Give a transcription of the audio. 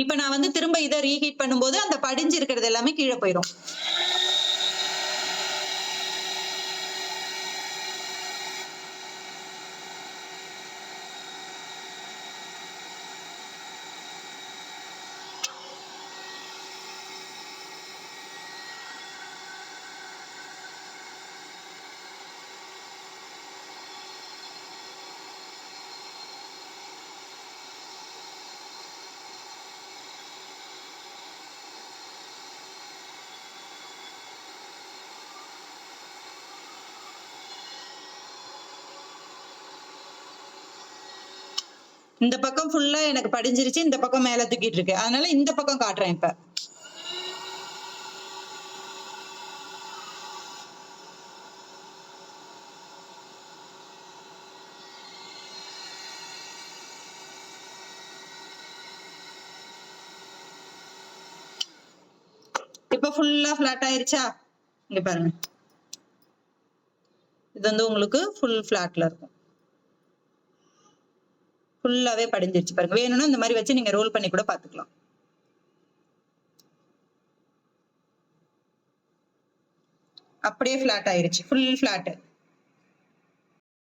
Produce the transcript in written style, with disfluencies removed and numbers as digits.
இப்ப நான் வந்து திரும்ப இதை ரீஹீட் பண்ணும்போது அந்த படிஞ்சு இருக்கிறது எல்லாமே கீழே போயிடும். இந்த பக்கம் ஃபுல்லா எனக்கு படிஞ்சிருச்சு, இந்த பக்கம் மேல தூக்கிட்டு இருக்கு. அதனால இந்த பக்கம் காட்டுறேன் இப்ப. இப்ப ஃபுல்லா ஃபிளாட் ஆயிருச்சா? இங்க பாருங்க. இது வந்து உங்களுக்கு ஃபுல் ஃபிளாட்ல இருக்கும். ஃபுல்லாவே படிஞ்சிருச்சு பாருங்க. வேணும்னா இந்த மாதிரி வச்சு நீங்க ரோல் பண்ணி கூட பாத்துக்கலாம். அப்படியே ஃபிளாட் ஆயிருச்சு, ஃபுல் ஃபிளாட்.